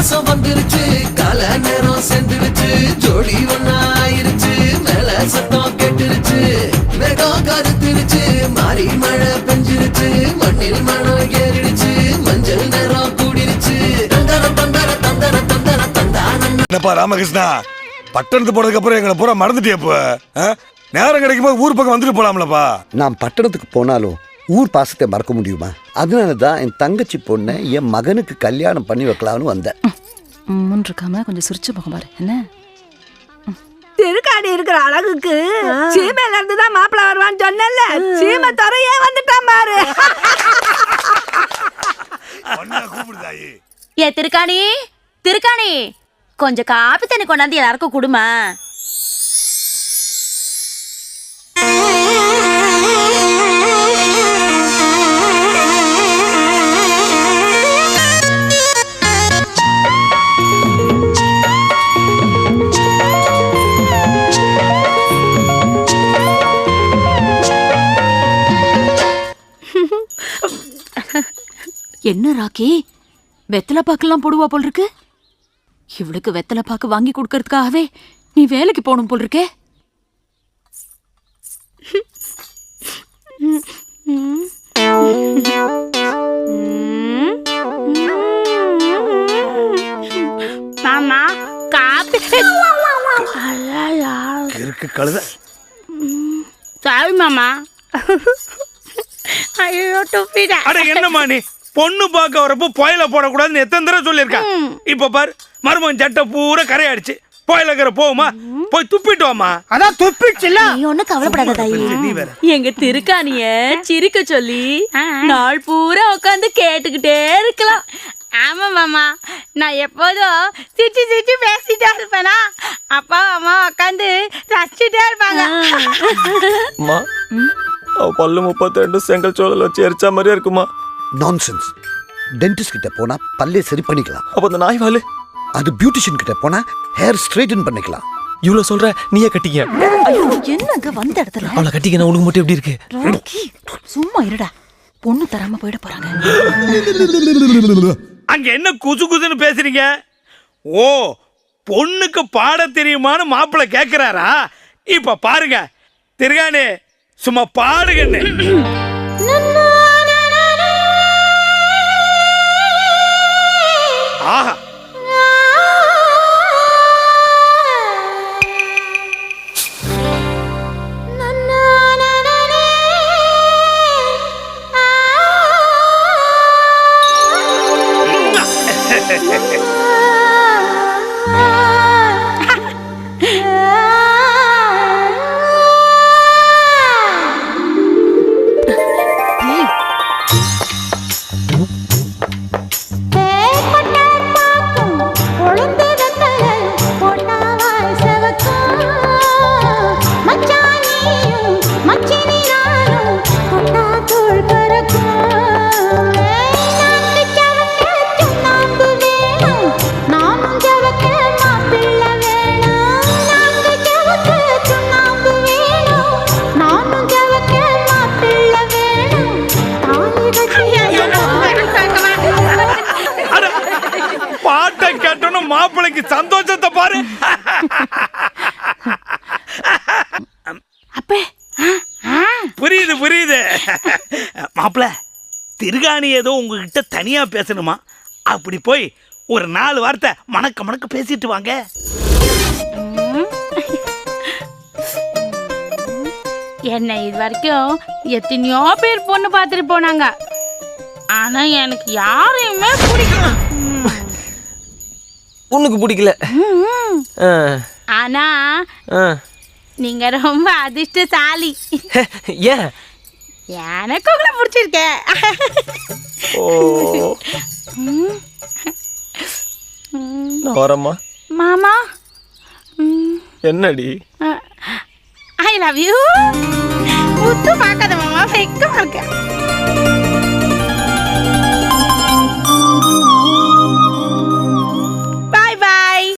மாசம் வந்துருச்சு கால நேரம் சென்றுருச்சு ஜோடி ஒன்னா ஆயிருச்சு மேல சத்தம் கேட்டுருச்சு மேகம் கருத்துருச்சு மாறி மழை பெஞ்சிருச்சு மண்ணில் மனம் ஏறிடுச்சு மஞ்சள் நேரம் கூடிருச்சு தந்தர தந்தர தந்தர தந்தர தந்தான. என்னப்பா ராமகிருஷ்ணா, பட்டணத்து போனதுக்கு அப்புறம் எங்களை பூரா மறந்துட்டியப்ப நேரம் கிடைக்கும் போது ஊர் பக்கம் வந்துட்டு போலாம்லப்பா. நான் பட்டணத்துக்கு போனாலும் ஊர் பாசத்தை மறக்க முடியுமா? அதனாலதான் என் தங்கச்சி பொண்ணை என் மகனுக்கு கல்யாணம் பண்ணி வைக்கலாம்னு வந்தேன். இருக்காம கொஞ்சம் சிரிச்சு போக பாரு. என்ன திருக்காடி இருக்கிற அழகுக்கு சீமையில இருந்து தான் மாப்பிள்ள வருவான்னு சொன்னல, சீமை துறையே வந்துட்டான் பாரு. ஏ திருக்காணி, திருக்காணி, கொஞ்சம் காப்பி தண்ணி கொண்டாந்து எல்லாருக்கும் குடுமா. என்ன ராக்கி, வெத்தலை பாக்கெல்லாம் போடுவா போல் இருக்கு. இவளுக்கு வெத்தலை பாக்கு வாங்கி கொடுக்கறதுக்காகவே நீ வேலைக்கு போகணும் போல் இருக்கே. மாமா காப்பி. இருக்கு கழுத. சாரி மாமா. ஐயோ துப்பிடா. அட என்னம்மா நீ பொண்ணு பார்க்க வரப்போ புயல போடக்கூடாதுன்னு எத்தனை தடவை சொல்லியிருக்கேன். இப்ப பாரு மருமகன் சட்டை பூரா கரையாடுச்சு. புயலக்கிற போகுமா, போய் துப்பிட்டு வாமா. அதான் துப்பிடுச்சுல. நீ ஒன்னும் கவலைப்படாத தாயி. எங்க திருக்காணிய சிரிக்க சொல்லி நாள் பூரா உட்காந்து கேட்டுக்கிட்டே இருக்கலாம். ஆமா மாமா, நான் எப்போதும் சிரிச்சு சிரிச்சு பேசிட்டே இருப்பேனா, அப்பா அம்மா உட்காந்து ரசிச்சுட்டே இருப்பாங்க. அம்மா, அவ பல்லு 32 செங்கல் சோழல் வச்சு எரிச்சா மாதிரியா இருக்குமா? நான்சென்ஸ். டென்டிஸ்ட் கிட்ட போனா பல்லே சரி பண்ணிக்கலாம். அப்ப அந்த நாய் வாலு? அது பியூட்டிஷியன் கிட்ட போனா ஹேர் ஸ்ட்ரைட்டன் பண்ணிக்கலாம். இவ்வளவு சொல்ற, நீயே கட்டிக்க. என்னங்க வந்த இடத்துல அவளை கட்டிக்க, நான் உனக்கு மட்டும் எப்படி இருக்கு? ராக்கி சும்மா இருடா, பொண்ணு தராம போயிட போறாங்க. அங்க என்ன குசு குசுன்னு பேசுறீங்க? ஓ, பொண்ணுக்கு பாட தெரியுமான்னு மாப்பிள்ளை கேக்குறாரா? இப்ப பாருங்க திருகாணி, சும்மா பாடுகன்னு. ஆஹா, பாட்டை கேட்டோன்னு மாப்பிள்ளைக்கு சந்தோஷத்தை பாரு. புரியுது புரியுது. மாப்பிள்ள, திருகாணி ஏதோ உங்ககிட்ட தனியா பேசணுமா? அப்படி போய் ஒரு 4 வார்த்தை மணக்க மணக்க பேசிட்டு வாங்க. என்ன இது வரைக்கும் எத்தனையோ பேர் பொண்ணு பார்த்துட்டு போனாங்க, ஆனா எனக்கு யாரையுமே பிடிக்கல. உனக்கு பிடிக்கல? ஆனா நீங்க ரொம்ப அதிர்ஷ்டசாலி. ஏன்? எனக்கு உங்களை பிடிச்சிருக்க. நான் வரேம்மா. மாமா என்னடி? I love you. முத்து பார்க்காத மாமா, வெக்கமா இருக்க.